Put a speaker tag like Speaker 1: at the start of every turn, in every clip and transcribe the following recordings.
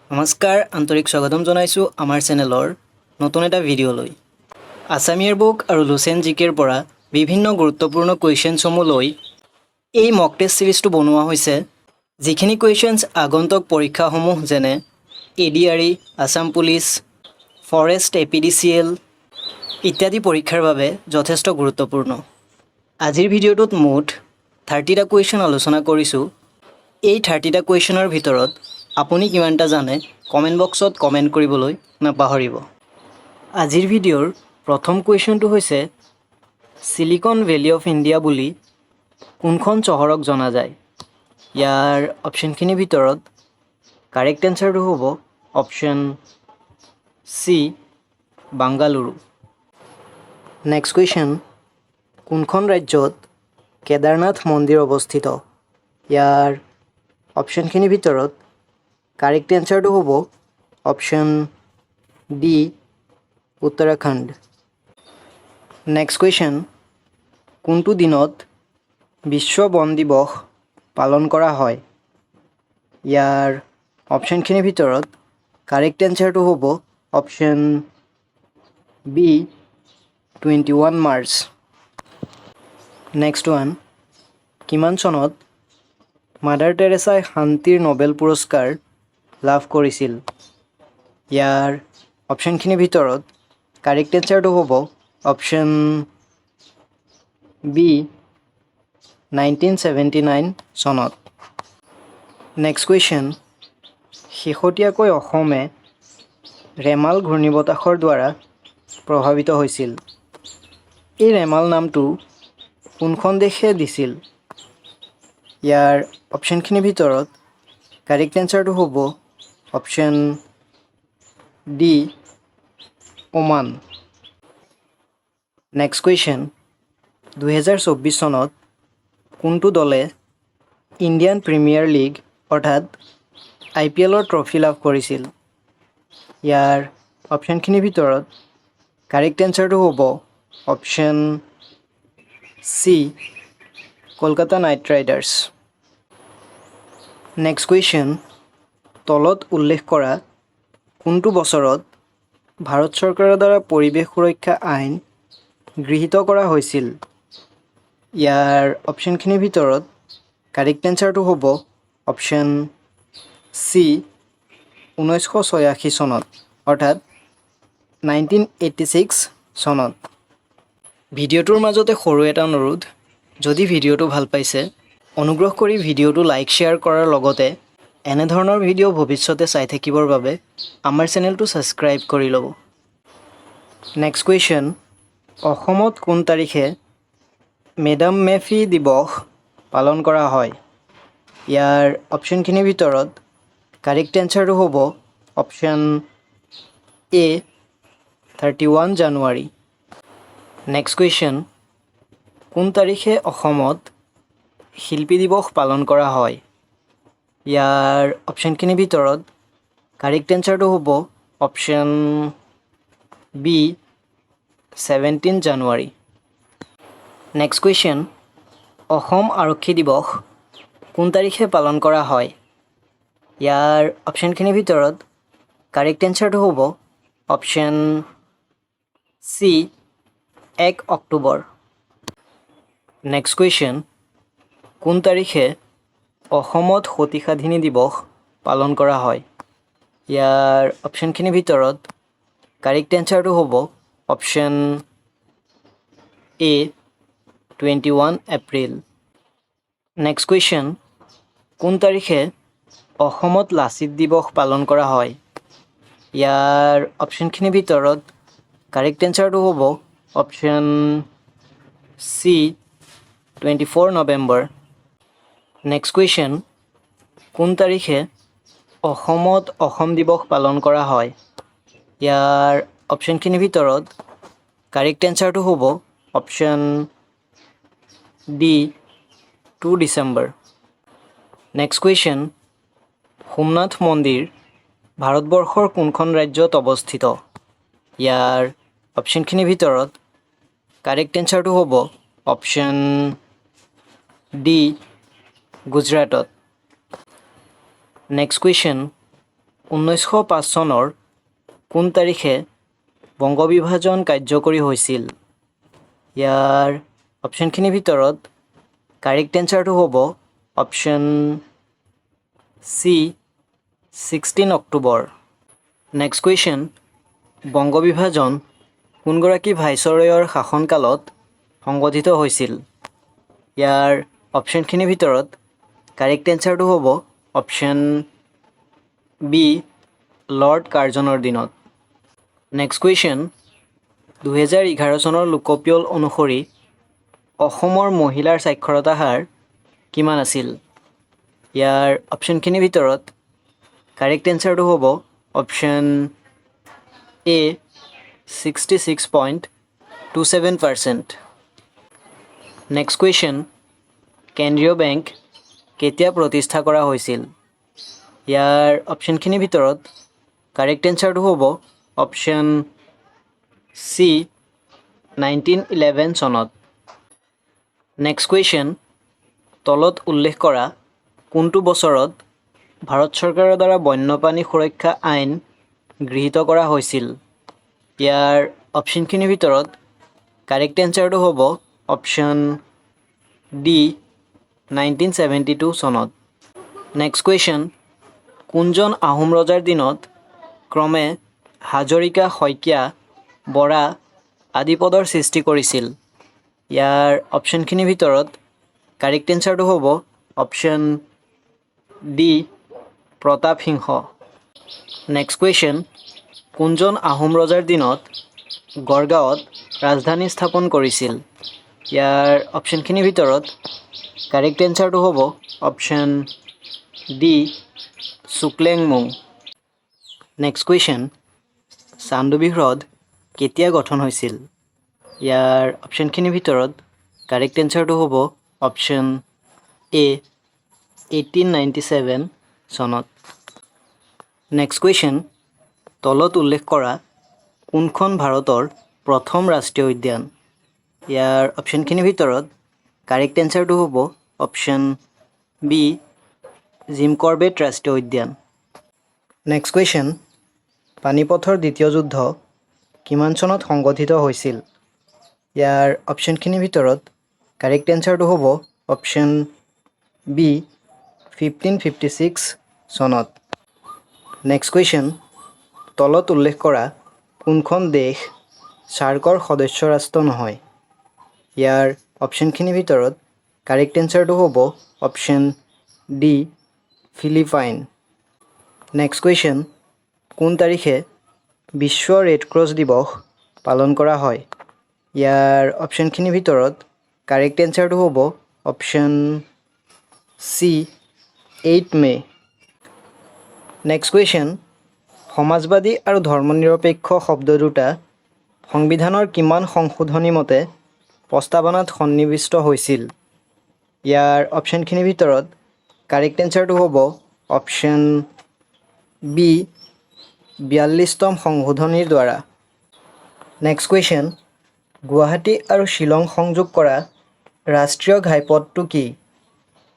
Speaker 1: নমস্কাৰ আন্তৰিক স্বাগতম জনাইছোঁ আমাৰ চেনেলৰ নতুন এটা ভিডিঅ'লৈ। আছামিয়াৰ বুক আৰু লুচেন জিকেৰ পৰা বিভিন্ন গুৰুত্বপূৰ্ণ কুৱেশ্যনসমূহ লৈ এই মক টেষ্ট সিৰিজটো বনোৱা হৈছে। যিখিনি কুৱেশ্যনছ আগন্তুক পৰীক্ষাসমূহ যেনে ADRE, Assam police, forest APDCL ইত্যাদি পৰীক্ষাৰ বাবে যথেষ্ট গুৰুত্বপূৰ্ণ। আজিৰ ভিডিঅ'টোত মুঠ 30টা কুৱেশ্যন আলোচনা কৰিছোঁ। এই 30টা কুৱেশ্যনৰ ভিতৰত আপুনি কিমানটা জানে কমেণ্ট বক্সত কমেণ্ট কৰিবলৈ নাপাহৰিব। আজিৰ ভিডিঅ'ৰ প্ৰথম কুৱেশ্যনটো হৈছে চিলিকন ভেলী অফ ইণ্ডিয়া বুলি কোনখন চহৰক জনা যায়? ইয়াৰ অপশ্যনখিনিৰ ভিতৰত কাৰেক্ট এনচাৰটো হ'ব option C Bengaluru. Next question, কোনখন ৰাজ্যত কেদাৰনাথ মন্দিৰ অৱস্থিত? ইয়াৰ অপশ্যনখিনিৰ ভিতৰত কাৰেক্ট এনচাৰটো হ'ব option D Uttarakhand. Next question, কোনটো দিনত বিশ্ব বন দিৱস পালন কৰা হয়? ইয়াৰ অপশ্যনখিনিৰ ভিতৰত কাৰেক্ট এনচাৰটো হ'ব option B 21 March. Next one, কিমান চনত মাদাৰ টেৰেছাই শান্তিৰ নোবেল পুৰস্কাৰ লাভ কৰিছিল? ইয়াৰ অপশ্যনখিনিৰ ভিতৰত কাৰেক্ট এনচাৰটো হ'ব অপশ্যন বি 1979 চনত। নেক্সট কুৱেশ্যন, শেহতীয়াকৈ অসমে ৰেমাল ঘূৰ্ণীবতাহৰ দ্বাৰা প্ৰভাৱিত হৈছিল। এই ৰেমাল নামটো কোনখন দেশে দিছিল? ইয়াৰ অপশ্যনখিনিৰ ভিতৰত কাৰেক্ট এনচাৰটো হ'ব option D Oman. Next question, 2024 চনত কোনটো দলে ইণ্ডিয়ান প্ৰিমিয়াৰ লীগ অৰ্থাৎ IPLৰ ট্ৰফি লাভ কৰিছিল? ইয়াৰ অপশ্যনখিনিৰ ভিতৰত কাৰেক্ট এনচাৰটো হ'ব option C Kolkata night riders. Next question, তলত উল্লেখ কৰা কোনটো বছৰত ভাৰত চৰকাৰৰ দ্বাৰা পৰিৱেশ সুৰক্ষা আইন গৃহীত কৰা হৈছিল? ইয়াৰ অপশ্যনখিনিৰ ভিতৰত কাৰেক্ট এনচাৰটো হ'ব অপশ্যন চি 1986 চনত অৰ্থাৎ 1986 চনত। ভিডিঅ'টোৰ মাজতে সৰু এটা অনুৰোধ, যদি ভিডিঅ'টো ভাল পাইছে অনুগ্ৰহ কৰি ভিডিঅ'টো লাইক শ্বেয়াৰ কৰাৰ লগতে এনেধৰণৰ ভিডিঅ' ভৱিষ্যতে চাই থাকিবৰ বাবে আমাৰ চেনেলটো ছাবস্ক্ৰাইব কৰি ল'ব। নেক্সট কুৱেশ্যন, অসমত কোন তাৰিখে মেডাম মে ফি দিৱস পালন কৰা হয়? ইয়াৰ অপশ্যনখিনিৰ ভিতৰত কাৰেক্ট এনচাৰটো হ'ব option A 31 January. Next question, কোন তাৰিখে অসমত শিল্পী দিৱস পালন কৰা হয়? ইয়াৰ অপশ্যনখিনিৰ ভিতৰত কাৰেক্ট এনচাৰটো হ'ব অপশ্যন বি 17 জানুৱাৰী। নেক্সট কুৱেশ্যন, অসম আৰক্ষী দিৱস কোন তাৰিখে পালন কৰা হয়? ইয়াৰ অপশ্যনখিনিৰ ভিতৰত কাৰেক্ট এনচাৰটো হ'ব option C 1 October. Next question, কোন তাৰিখে অসমত সতী সাধিনী দিৱস পালন কৰা হয়? ইয়াৰ অপশ্যনখিনিৰ ভিতৰত কাৰেক্ট এনচাৰটো হ'ব option A 21 April. Next question, কোন তাৰিখে অসমত লাচিত দিৱস পালন কৰা হয়? ইয়াৰ অপশ্যনখিনিৰ ভিতৰত কাৰেক্ট এনচাৰটো হ'ব option C 24 November. Next question, কোন তাৰিখে অসমত অসম দিৱস পালন কৰা হয়? ইয়াৰ অপশ্যনখিনিৰ ভিতৰত কাৰেক্ট এনচাৰটো হ'ব option D 2 December. Next question, Somnath মন্দিৰ ভাৰতবৰ্ষৰ কোনখন ৰাজ্যত অৱস্থিত? ইয়াৰ অপশ্যনখিনিৰ ভিতৰত কাৰেক্ট এনচাৰটো হ'ব অপশ্যন ডি গুজৰাটত। নেক্সট কুৱেশ্যন, 1905 চনৰ কোন তাৰিখে বংগ বিভাজন কাৰ্যকৰী হৈছিল? ইয়াৰ অপশ্যনখিনিৰ ভিতৰত কাৰেক্ট এনচাৰটো হ'ব option C 16 October. Next question, Banga বিভাজন কোনগৰাকী ভাইচৰয়ৰ শাসনকালত সংগঠিত হৈছিল? ইয়াৰ অপশ্যনখিনিৰ ভিতৰত কাৰেক্ট এনচাৰটো হ'ব অপশ্যন বি লৰ্ড কাৰ্জনৰ দিনত। নেক্সট কুৱেশ্যন, 2011 চনৰ লোকপিয়ল অনুসৰি অসমৰ মহিলাৰ সাক্ষৰতা হাৰ কিমান আছিল? ইয়াৰ অপশ্যনখিনিৰ ভিতৰত কাৰেক্ট এনচাৰটো হ'ব অপশ্যন এ 66.27%। নেক্সট কুৱেশ্যন, কেন্দ্ৰীয় বেংক কেতিয়া প্ৰতিষ্ঠা কৰা হৈছিল? ইয়াৰ অপশ্যনখিনিৰ ভিতৰত কাৰেক্ট এনচাৰটো হ'ব অপশ্যন চি 1911 চনত। নেক্সট কুৱেশ্যন, তলত উল্লেখ কৰা কোনটো বছৰত ভাৰত চৰকাৰৰ দ্বাৰা বন্যপ্ৰাণী সুৰক্ষা আইন গৃহীত কৰা হৈছিল? ইয়াৰ অপশ্যনখিনিৰ ভিতৰত কাৰেক্ট এনচাৰটো হ'ব অপশ্যন ডি 1972 চনত। নেক্সট কুৱেশ্যন, কোনজন আহোম ৰজাৰ দিনত ক্ৰমে হাজৰিকা, শইকীয়া, বৰা আদি পদৰ সৃষ্টি কৰিছিল? ইয়াৰ অপশ্যনখিনিৰ ভিতৰত কাৰেক্ট এনচাৰটো হ'ব অপশ্যন ডি প্ৰতাপ সিংহ। নেক্সট কুৱেশ্যন, কোনজন আহোম ৰজাৰ দিনত গড়গাঁৱত ৰাজধানী স্থাপন কৰিছিল? ইয়াৰ অপশ্যনখিনিৰ ভিতৰত কাৰেক্ট এনচাৰটো হ'ব অপশ্যন ডি চুকলেংমুং। নেক্সট কুৱেশ্যন, চান্দুবি হ্ৰদ কেতিয়া গঠন হৈছিল? ইয়াৰ অপশ্যনখিনিৰ ভিতৰত কাৰেক্ট এনচাৰটো হ'ব অপশ্যন এ 1897 চনত। নেক্সট কুৱেশ্যন, তলত উল্লেখ কৰা কোনখন ভাৰতৰ প্ৰথম ৰাষ্ট্ৰীয় উদ্যান? ইয়াৰ অপশ্যনখিনিৰ ভিতৰত কাৰেক্ট এনচাৰটো হ'ব অপশ্যন বি জিম কৰবেট ৰাষ্ট্ৰীয় উদ্যান। নেক্সট কুৱেশ্যন, পানিপথৰ দ্বিতীয় যুদ্ধ কিমান চনত সংগঠিত হৈছিল? ইয়াৰ অপশ্যনখিনিৰ ভিতৰত কাৰেক্ট এনচাৰটো হ'ব অপশ্যন বি 1556 চনত। নেক্সট কুৱেশ্যন, তলত উল্লেখ কৰা কোনখন দেশ ছাৰ্কৰ সদস্য ৰাষ্ট্ৰ নহয়? ইয়াৰ অপশ্যনখিনিৰ ভিতৰত কাৰেক্ট এনচাৰটো হ'ব option D Philippine. Next question, কোন তাৰিখে বিশ্ব ৰেড ক্ৰছ দিৱস পালন কৰা হয়? ইয়াৰ অপশ্যনখিনিৰ ভিতৰত কাৰেক্ট এনচাৰটো হ'ব অপশ্যন চি 8 মে'। নেক্সট কুৱেশ্যন, সমাজবাদী আৰু ধৰ্মনিৰপেক্ষ শব্দ দুটা সংবিধানৰ কিমান সংশোধনী মতে প্ৰস্তাৱনাত সন্নিৱিষ্ট হৈছিল? ইয়াৰ অপশ্যনখিনিৰ ভিতৰত কাৰেক্ট এনচাৰটো হ'ব অপশ্যন বি 42তম সংশোধনীৰ দ্বাৰা। নেক্সট কুৱেশ্যন, গুৱাহাটী আৰু শ্বিলং সংযোগ কৰা ৰাষ্ট্ৰীয় ঘাইপথটো কি?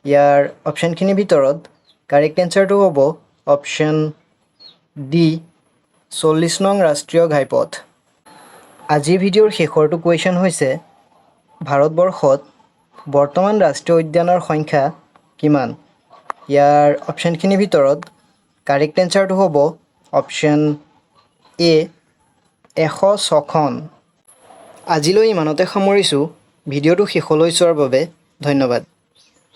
Speaker 1: ইয়াৰ অপশ্যনখিনিৰ ভিতৰত কাৰেক্ট এনচাৰটো হ'ব অপশ্যন ডি 40 নং ৰাষ্ট্ৰীয় ঘাইপথ। আজিৰ ভিডিঅ'ৰ শেষৰটো কুৱেশ্যন হৈছে ভাৰতবৰ্ষত বৰ্তমান ৰাষ্ট্ৰীয় উদ্যানৰ সংখ্যা কিমান? ইয়াৰ অপশ্যনখিনিৰ ভিতৰত কাৰেক্ট এনচাৰটো হ'ব অপশ্যন এ 106খন। আজিলৈ ইমানতে সামৰিছোঁ। ভিডিঅ'টো শেষলৈ চোৱাৰ বাবে ধন্যবাদ।